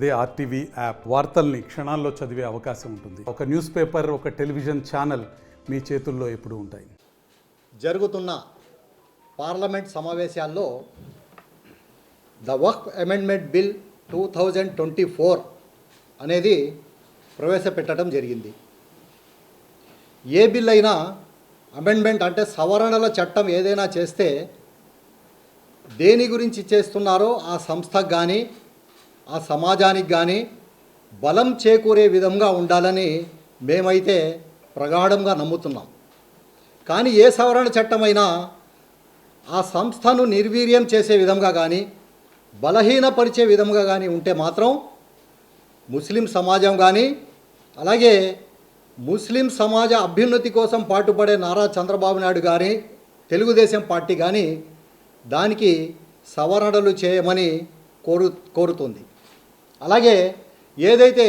అదే RTV app వార్తల్ని క్షణాల్లో చదివే అవకాశం ఉంటుంది. ఒక న్యూస్ పేపర్, ఒక టెలివిజన్ ఛానల్ మీ చేతుల్లో ఎప్పుడూ ఉంటాయి. జరుగుతున్న పార్లమెంట్ సమావేశాల్లో ద వక్ఫ్ అమెండ్మెంట్ బిల్ 2024 అనేది ప్రవేశపెట్టడం జరిగింది. ఏ బిల్ అయినా అమెండ్మెంట్ అంటే సవరణల చట్టం ఏదైనా చేస్తే దేని గురించి చేస్తున్నారో ఆ సంస్థకు కానీ ఆ సమాజానికి కానీ బలం చేకూరే విధంగా ఉండాలని మేమైతే ప్రగాఢంగా నమ్ముతున్నాం. కానీ ఏ సవరణ చట్టమైనా ఆ సంస్థను నిర్వీర్యం చేసే విధంగా కానీ బలహీనపరిచే విధంగా కానీ ఉంటే మాత్రం ముస్లిం సమాజం కానీ అలాగే ముస్లిం సమాజ అభ్యున్నతి కోసం పాటుపడే నారా చంద్రబాబు నాయుడు గారి తెలుగుదేశం పార్టీ కానీ దానికి సవరణలు చేయమని కోరుతుంది. అలాగే ఏదైతే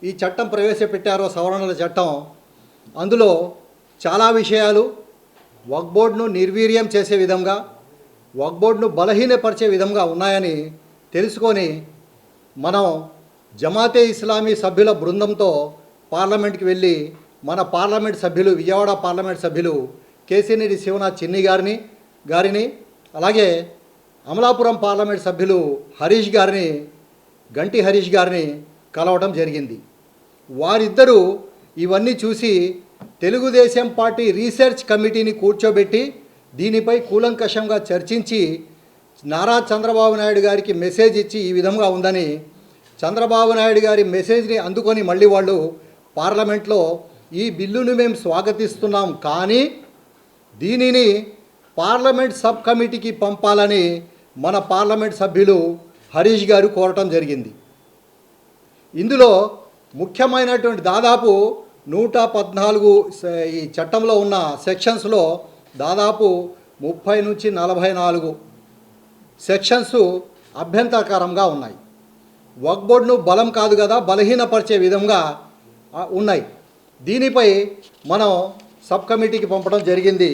ఈ చట్టం ప్రవేశపెట్టారో సవరణల చట్టం, అందులో చాలా విషయాలు వక్ఫ్ బోర్డును నిర్వీర్యం చేసే విధంగా వక్ఫ్ బోర్డును బలహీనపరిచే విధంగా ఉన్నాయని తెలుసుకొని మనం జమాతే ఇస్లామీ సభ్యుల బృందంతో పార్లమెంట్కి వెళ్ళి మన పార్లమెంట్ సభ్యులు విజయవాడ పార్లమెంట్ సభ్యులు కేసినేని శివనాథ్ చిన్ని గారిని అలాగే అమలాపురం పార్లమెంట్ సభ్యులు గంటి హరీష్ గారిని కలవడం జరిగింది. వారిద్దరూ ఇవన్నీ చూసి తెలుగుదేశం పార్టీ రీసెర్చ్ కమిటీని కూర్చోబెట్టి దీనిపై కూలంకషంగా చర్చించి నారా చంద్రబాబు నాయుడు గారికి మెసేజ్ ఇచ్చి ఈ విధంగా ఉందని చంద్రబాబు నాయుడు గారి మెసేజ్ని అందుకొని మళ్ళీ వాళ్ళు పార్లమెంట్లో ఈ బిల్లును మేము స్వాగతిస్తున్నాం, కానీ దీనిని పార్లమెంట్ సబ్ కమిటీకి పంపాలని మన పార్లమెంట్ సభ్యులు హరీష్ గారు కోరటం జరిగింది. ఇందులో ముఖ్యమైనటువంటి దాదాపు 114 ఈ చట్టంలో ఉన్న సెక్షన్స్లో దాదాపు 30 నుంచి 44 సెక్షన్స్ అభ్యంతరకరంగా ఉన్నాయి. వక్ఫ్ బోర్డును బలం కాదు కదా బలహీనపరిచే విధంగా ఉన్నాయి. దీనిపై మనం సబ్ కమిటీకి పంపడం జరిగింది.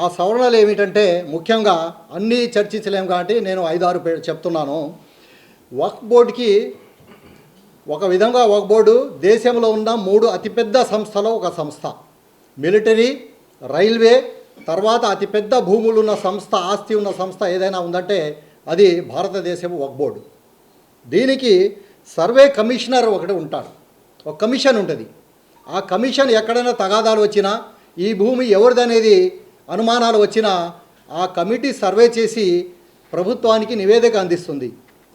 ఆ సవరణలు ఏమిటంటే ముఖ్యంగా అన్నీ చర్చించలేము కాబట్టి నేను 5-6 చెప్తున్నాను. వక్ఫ్ బోర్డుకి ఒక విధంగా వక్ఫ్ బోర్డు దేశంలో ఉన్న 3 అతిపెద్ద సంస్థలో ఒక సంస్థ. మిలిటరీ, రైల్వే, తర్వాత అతిపెద్ద భూములు ఉన్న సంస్థ, ఆస్తి ఉన్న సంస్థ ఏదైనా ఉందంటే అది భారతదేశం వక్ఫ్ బోర్డు. దీనికి సర్వే కమిషనర్ ఒకటి ఉంటాడు, ఒక కమిషన్ ఉంటుంది. ఆ కమిషన్ ఎక్కడైనా తగాదాలు వచ్చినా ఈ భూమి ఎవరిదనేది అనుమానాలు వచ్చినా ఆ కమిటీ సర్వే చేసి ప్రభుత్వానికి నివేదిక అందిస్తుంది.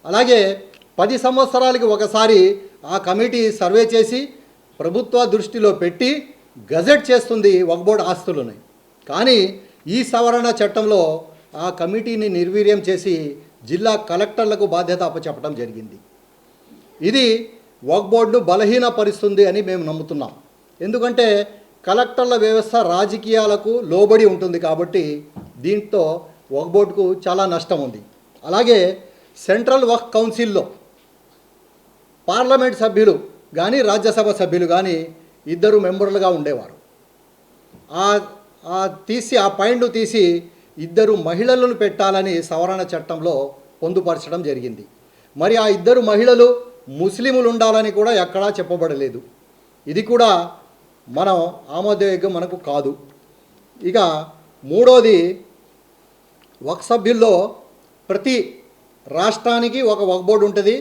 అలాగే 10 సంవత్సరాలకి ఒకసారి ఆ కమిటీ సర్వే చేసి ప్రభుత్వ దృష్టిలో పెట్టి గజెట్ చేస్తుంది వక్ఫ్ బోర్డు ఆస్తులని. కానీ ఈ సవరణ చట్టంలో ఆ కమిటీని నిర్వీర్యం చేసి జిల్లా కలెక్టర్లకు బాధ్యత అప్పచెప్పడం జరిగింది. ఇది వక్ఫ్ బోర్డును బలహీనపరుస్తుంది అని మేము నమ్ముతున్నాం. ఎందుకంటే కలెక్టర్ల వ్యవస్థ రాజకీయాలకు లోబడి ఉంటుంది కాబట్టి దీంతో వక్ఫ్ బోర్డుకు చాలా నష్టం ఉంది. అలాగే సెంట్రల్ వక్ఫ్ కౌన్సిల్లో పార్లమెంట్ సభ్యులు కానీ రాజ్యసభ సభ్యులు కానీ 2 మెంబర్లుగా ఉండేవారు. ఆ పాయింట్ తీసి 2 మహిళలను పెట్టాలని సవరణ చట్టంలో పొందుపరచడం జరిగింది. మరి ఆ 2 మహిళలు ముస్లిములు ఉండాలని కూడా ఎక్కడా చెప్పబడలేదు. ఇది కూడా మనం ఆమోదయోగ్యం మనకు కాదు. ఇక మూడోది, వక్ఫ్ సభ్యుల్లో ప్రతి రాష్ట్రానికి ఒక వక్ఫ్ బోర్డు ఉంటుంది,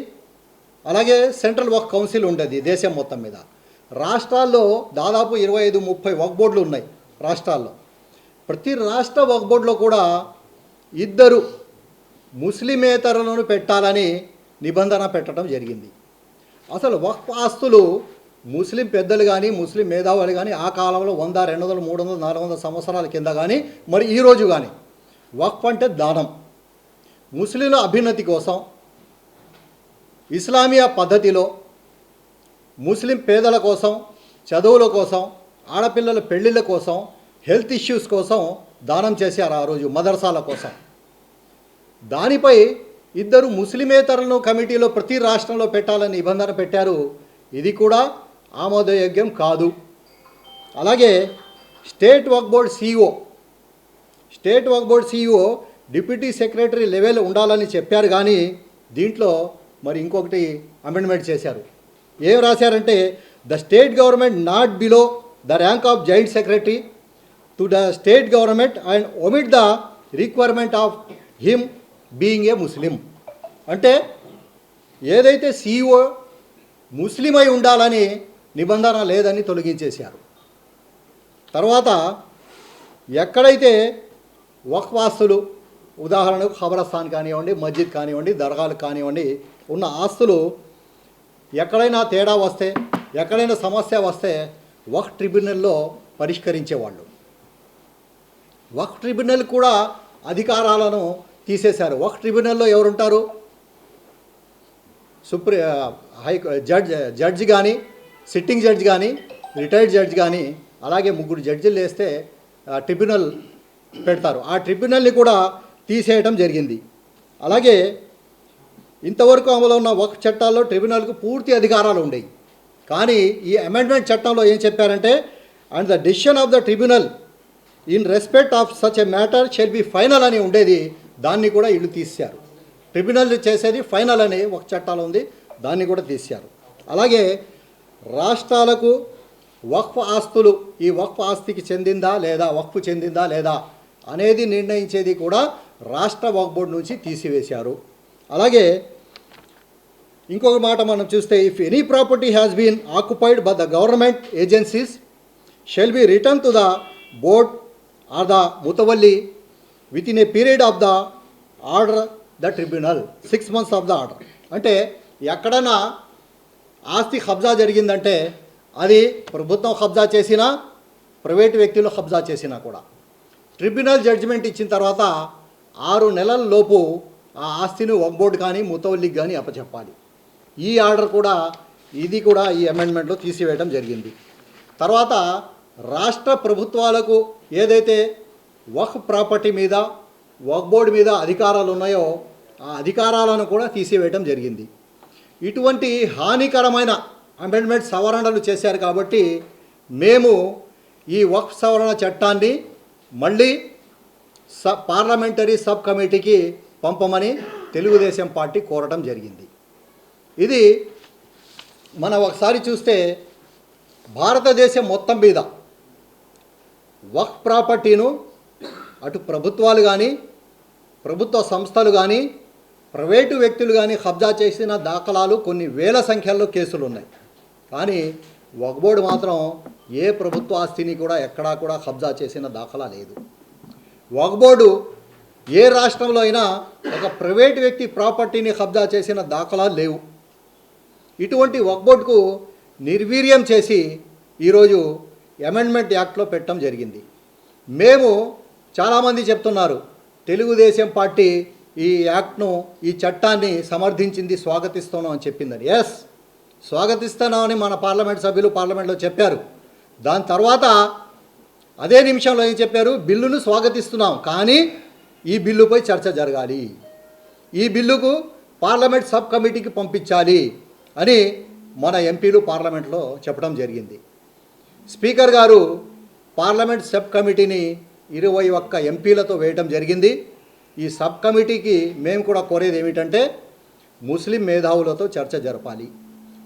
అలాగే సెంట్రల్ వక్ఫ్ కౌన్సిల్ ఉంటుంది దేశం మొత్తం మీద. రాష్ట్రాల్లో దాదాపు 25-30 వక్ఫ్ బోర్డులు ఉన్నాయి రాష్ట్రాల్లో. ప్రతి రాష్ట్ర వక్ఫ్ బోర్డులో కూడా 2 ముస్లిమేతరులను పెట్టాలని నిబంధన పెట్టడం జరిగింది. అసలు వక్ఫ్ ఆస్తులు ముస్లిం పెద్దలు కానీ ముస్లిం మేధావులు కానీ ఆ కాలంలో 100, 200, 300, 400 సంవత్సరాల కింద కానీ మరి ఈరోజు కానీ వక్ఫ్ అంటే దానం, ముస్లింల అభ్యున్నతి కోసం ఇస్లామియా పద్ధతిలో ముస్లిం పేదల కోసం, చదువుల కోసం, ఆడపిల్లల పెళ్ళిళ్ళ కోసం, హెల్త్ ఇష్యూస్ కోసం దానం చేశారు ఆ రోజు, మదర్సాల కోసం. దానిపై 2 ముస్లిమేతరులను కమిటీలో ప్రతి రాష్ట్రంలో పెట్టాలని నిబంధన పెట్టారు. ఇది కూడా ఆమోదయోగ్యం కాదు. అలాగే state Waqf board CEO deputy secretary level ఉండాలని చెప్పారు. కానీ దీంట్లో మరి ఇంకొకటి అమెండ్మెంట్ చేశారు. ఏం రాశారంటే the state government not below the rank of joint secretary to the state government and omit the requirement of him being a Muslim. అంటే ఏదైతే CEO ముస్లిం అయి ఉండాలని నిబంధన లేదని తొలగించేశారు. తర్వాత ఎక్కడైతే వక్ఫ్ ఆస్తులు, ఉదాహరణకు ఖబరస్థాన్ కానివ్వండి, మస్జిద్ కానివ్వండి, దర్గాలు కానివ్వండి ఉన్న ఆస్తులు ఎక్కడైనా తేడా వస్తే, ఎక్కడైనా సమస్య వస్తే వక్ఫ్ ట్రిబ్యునల్లో పరిష్కరించేవాళ్ళు. వక్ఫ్ ట్రిబ్యునల్ కూడా అధికారాలను తీసేశారు. వక్ఫ్ ట్రిబ్యునల్లో ఎవరుంటారు? జడ్జి కానీ, సిట్టింగ్ జడ్జి కానీ, రిటైర్డ్ జడ్జి కానీ, అలాగే 3 జడ్జిలు వేస్తే ట్రిబ్యునల్ పెడతారు. ఆ ట్రిబ్యునల్ని కూడా తీసేయడం జరిగింది. అలాగే ఇంతవరకు అమలు ఉన్న వక్ఫ్ చట్టాల్లో ట్రిబ్యునల్కు పూర్తి అధికారాలు ఉండేవి. కానీ ఈ అమెండ్మెంట్ చట్టంలో ఏం చెప్పారంటే and the decision of the tribunal in respect of such a matter shall be final అని ఉండేది. దాన్ని కూడా వీళ్ళు తీశారు. ట్రిబ్యునల్ చేసేది ఫైనల్ అని ఒక చట్టాలు ఉంది, దాన్ని కూడా తీశారు. అలాగే రాష్ట్రాలకు వక్ఫ్ ఆస్తులు, ఈ వక్ఫ్ ఆస్తికి చెందిందా లేదా, వక్ఫ్ చెందిందా లేదా అనేది నిర్ణయించేది కూడా రాష్ట్ర వక్ఫ్ బోర్డు నుంచి తీసివేశారు. అలాగే ఇంకొక మాట మనం చూస్తే if any property has been occupied by the government agencies shall be return to the board or the mutawalli within a period of the order the tribunal 6 months of the order. అంటే ఎక్కడైనా ఆస్తి కబ్జా జరిగిందంటే అది ప్రభుత్వం కబ్జా చేసినా, private వ్యక్తులు కబ్జా చేసినా కూడా ట్రిబ్యునల్ జడ్జిమెంట్ ఇచ్చిన తర్వాత 6 నెలల లోపు ఆ ఆస్తిని వక్ఫ్ బోర్డు కానీ, ముతవల్లికి కానీ అప్పచెప్పాలి. ఈ ఆర్డర్ కూడా, ఇది కూడా ఈ అమెండ్మెంట్లో తీసివేయడం జరిగింది. తర్వాత రాష్ట్ర ప్రభుత్వాలకు ఏదైతే వక్ఫ్ ప్రాపర్టీ మీద, వక్ఫ్ బోర్డు మీద అధికారాలు ఉన్నాయో ఆ అధికారాలను కూడా తీసివేయడం జరిగింది. ఇటువంటి హానికరమైన అమెండ్మెంట్ సవరణలు చేశారు కాబట్టి మేము ఈ వక్ఫ్ సవరణ చట్టాన్ని మళ్ళీ పార్లమెంటరీ సబ్ కమిటీకి పంపమని తెలుగుదేశం పార్టీ కోరటం జరిగింది. ఇది మనం ఒకసారి చూస్తే భారతదేశం మొత్తం మీద వక్ఫ్ ప్రాపర్టీను అటు ప్రభుత్వాలు కానీ, ప్రభుత్వ సంస్థలు కానీ, ప్రైవేటు వ్యక్తులు కానీ కబ్జా చేసిన దాఖలాలు కొన్ని వేల సంఖ్యలో కేసులు ఉన్నాయి. కానీ వక్ఫ్ బోర్డు మాత్రం ఏ ప్రభుత్వ ఆస్తిని కూడా ఎక్కడా కూడా కబ్జా చేసిన దాఖలా లేదు. వక్ఫ్ బోర్డు ఏ రాష్ట్రంలో అయినా ఒక ప్రైవేటు వ్యక్తి ప్రాపర్టీని కబ్జా చేసిన దాఖలాలు లేవు. ఇటువంటి వక్ఫ్ బోర్డుకు నిర్వీర్యం చేసి ఈరోజు అమెండ్మెంట్ యాక్ట్లో పెట్టడం జరిగింది. మేము చాలామంది చెప్తున్నారు తెలుగుదేశం పార్టీ ఈ యాక్ట్ను, ఈ చట్టాన్ని సమర్థించింది, స్వాగతిస్తున్నాం అని చెప్పిందని. ఎస్, స్వాగతిస్తున్నామని మన పార్లమెంట్ సభ్యులు పార్లమెంట్లో చెప్పారు. దాని తర్వాత అదే నిమిషంలో ఏం చెప్పారు? బిల్లును స్వాగతిస్తున్నాం, కానీ ఈ బిల్లుపై చర్చ జరగాలి, ఈ బిల్లుకు పార్లమెంట్ సబ్ కమిటీకి పంపించాలి అని మన ఎంపీలు పార్లమెంట్లో చెప్పడం జరిగింది. స్పీకర్ గారు పార్లమెంట్ సబ్ కమిటీని 21 ఎంపీలతో వేయడం జరిగింది. ఈ సబ్ కమిటీకి మేము కూడా కోరేది ఏమిటంటే ముస్లిం మేధావులతో చర్చ జరపాలి,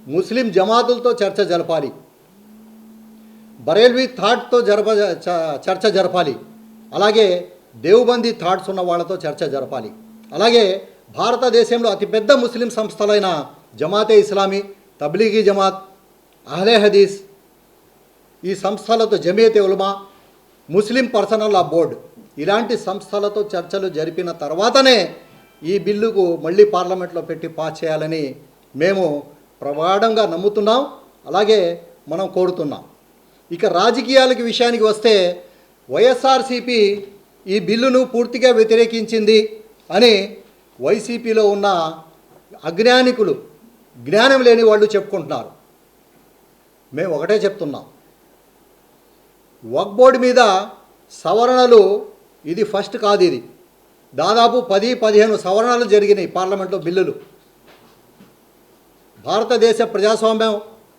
ముస్లిం జమాతులతో చర్చ జరపాలి, బరేల్వీ థాట్తో చర్చ జరపాలి, అలాగే దేవబందీ థాట్స్ ఉన్న వాళ్ళతో చర్చ జరపాలి. అలాగే భారతదేశంలో అతిపెద్ద ముస్లిం సంస్థలైన జమాతే ఇస్లామీ, తబ్లీగీ జమాత్, అహ్లే హదీస్, ఈ సంస్థలతో జమియతే ఉలమా, ముస్లిం పర్సనల్ లా బోర్డు, ఇలాంటి సంస్థలతో చర్చలు జరిపిన తర్వాతనే ఈ బిల్లుకు మళ్ళీ పార్లమెంట్లో పెట్టి పాస్ చేయాలని మేము ప్రగాఢంగా నమ్ముతున్నాం, అలాగే మనం కోరుతున్నాం. ఇక రాజకీయాలకి విషయానికి వస్తే వైఎస్ఆర్సీపీ ఈ బిల్లును పూర్తిగా వ్యతిరేకించింది అని వైసీపీలో ఉన్న అజ్ఞానికులు, జ్ఞానం లేని వాళ్ళు చెప్పుకుంటున్నారు. మేము ఒకటే చెప్తున్నాం, వక్ఫ్ బోర్డు మీద సవరణలు ఇది ఫస్ట్ కాదు, ఇది దాదాపు 10-15 సవరణలు జరిగినాయి పార్లమెంట్లో బిల్లులు. భారతదేశ ప్రజాస్వామ్యం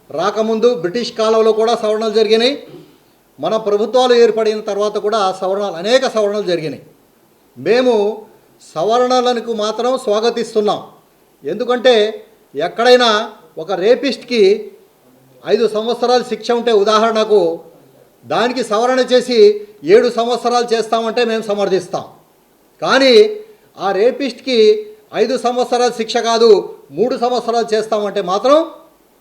రాకముందు బ్రిటిష్ కాలంలో కూడా సవరణలు జరిగినాయి, మన ప్రభుత్వాలు ఏర్పడిన తర్వాత కూడా సవరణలు, అనేక సవరణలు జరిగినాయి. మేము సవరణలకు మాత్రం స్వాగతిస్తున్నాం. ఎందుకంటే ఎక్కడైనా ఒక రేపిస్ట్కి 5 సంవత్సరాలు శిక్ష ఉంటే ఉదాహరణకు దానికి సవరణ చేసి 7 సంవత్సరాలు చేస్తామంటే మేము సమర్థిస్తాం. కానీ ఆ రేపిస్ట్కి 5 సంవత్సరాల శిక్ష కాదు 3 సంవత్సరాలు చేస్తామంటే మాత్రం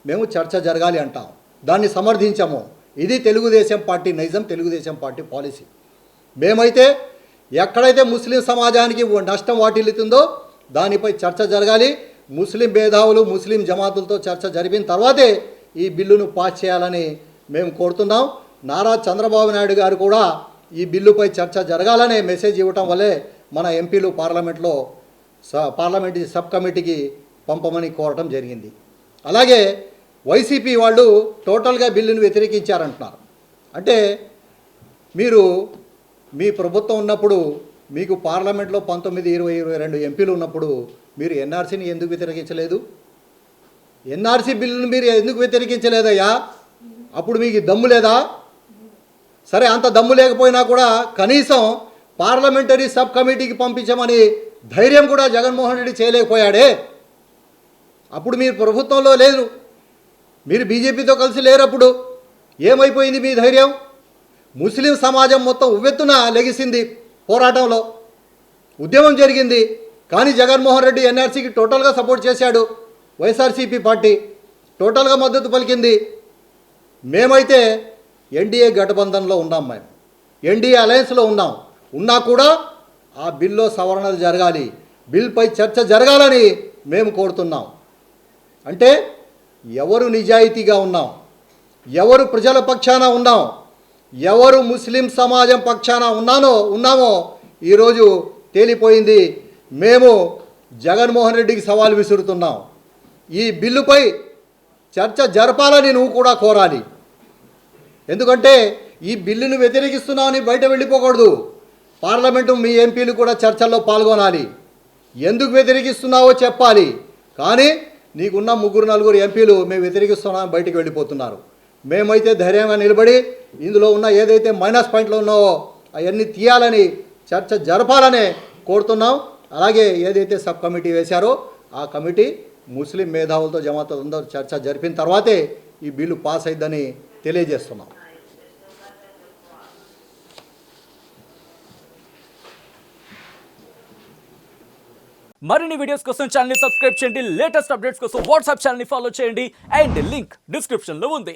మేము చర్చ జరగాలి అంటాం. దాన్ని సమర్థించము. ఇది తెలుగుదేశం పార్టీ నైజం, తెలుగుదేశం పార్టీ పాలసీ. మేమైతే ఎక్కడైతే ముస్లిం సమాజానికి నష్టం వాటిల్లుతుందో దానిపై చర్చ జరగాలి. ముస్లిం మేధావులు, ముస్లిం జమాతులతో చర్చ జరిపిన తర్వాతే ఈ బిల్లును పాస్ చేయాలని మేము కోరుతున్నాం. నారా చంద్రబాబు నాయుడు గారు కూడా ఈ బిల్లుపై చర్చ జరగాలనే మెసేజ్ ఇవ్వటం వల్లే మన ఎంపీలు పార్లమెంటరీ సబ్ కమిటీకి పంపమని కోరటం జరిగింది. అలాగే వైసీపీ వాళ్ళు టోటల్గా బిల్లును వ్యతిరేకించారంటున్నారు. అంటే మీరు మీ ప్రభుత్వం ఉన్నప్పుడు మీకు పార్లమెంట్లో 19, 20, 22 ఎంపీలు ఉన్నప్పుడు మీరు ఎన్ఆర్సీని ఎందుకు వ్యతిరేకించలేదు? ఎన్ఆర్సీ బిల్లును మీరు ఎందుకు వ్యతిరేకించలేదయ్యా? అప్పుడు మీకు దమ్ము లేదా? సరే, అంత దమ్ము లేకపోయినా కూడా కనీసం పార్లమెంటరీ సబ్ కమిటీకి పంపించమని ధైర్యం కూడా జగన్మోహన్ రెడ్డి చేయలేకపోయాడే. అప్పుడు మీరు ప్రభుత్వంలో లేదు, మీరు బీజేపీతో కలిసి లేరప్పుడు. ఏమైపోయింది మీ ధైర్యం? ముస్లిం సమాజం మొత్తం ఉవ్వెత్తున లెగిసింది, పోరాటంలో ఉద్యమం జరిగింది. కానీ జగన్మోహన్ రెడ్డి ఎన్ఆర్సీకి టోటల్గా సపోర్ట్ చేశాడు. వైఎస్ఆర్సీపీ పార్టీ టోటల్గా మద్దతు పలికింది. మేమైతే ఎన్డీఏ గఠబంధన్లో ఉన్నాం, మేము ఎన్డీఏ అలయన్స్లో ఉన్నా కూడా ఆ బిల్లో సవరణలు జరగాలి, బిల్పై చర్చ జరగాలని మేము కోరుతున్నాం. అంటే ఎవరు నిజాయితీగా ఉన్నాం, ఎవరు ప్రజల పక్షాన ఉన్నాం, ఎవరు ముస్లిం సమాజం పక్షాన ఉన్నామో ఈరోజు తేలిపోయింది. మేము జగన్మోహన్ రెడ్డికి సవాల్ విసురుతున్నాం. ఈ బిల్లుపై చర్చ జరపాలని నువ్వు కూడా కోరాలి. ఎందుకంటే ఈ బిల్లును వ్యతిరేకిస్తున్నామని బయట వెళ్ళిపోకూడదు. పార్లమెంటు మీ ఎంపీలు కూడా చర్చల్లో పాల్గొనాలి. ఎందుకు వ్యతిరేకిస్తున్నావో చెప్పాలి. కానీ నీకున్న 3, 4 ఎంపీలు మేము వ్యతిరేకిస్తున్నామని బయటికి వెళ్ళిపోతున్నారు. మేమైతే ధైర్యంగా నిలబడి ఇందులో ఉన్న ఏదైతే మైనస్ పాయింట్లు ఉన్నావో అవన్నీ తీయాలని చర్చ జరపాలనే కోరుతున్నాం. అలాగే ఏదైతే సబ్ కమిటీ వేశారో ఆ కమిటీ ముస్లిం మేధావులతో జమాతులతో చర్చ జరిపిన తర్వాతే ఈ బిల్లు పాస్ అయిందని తెలియజేస్తున్నాం. మరిన్ని వీడియోస్ కోసం ఛానల్ ని సబ్స్క్రైబ్ చేయండి. లేటెస్ట్ అప్డేట్స్ కోసం వాట్సాప్ ఛానల్ ని ఫాలో చేయండి. అండ్ లింక్ డిస్క్రిప్షన్ లో ఉంది.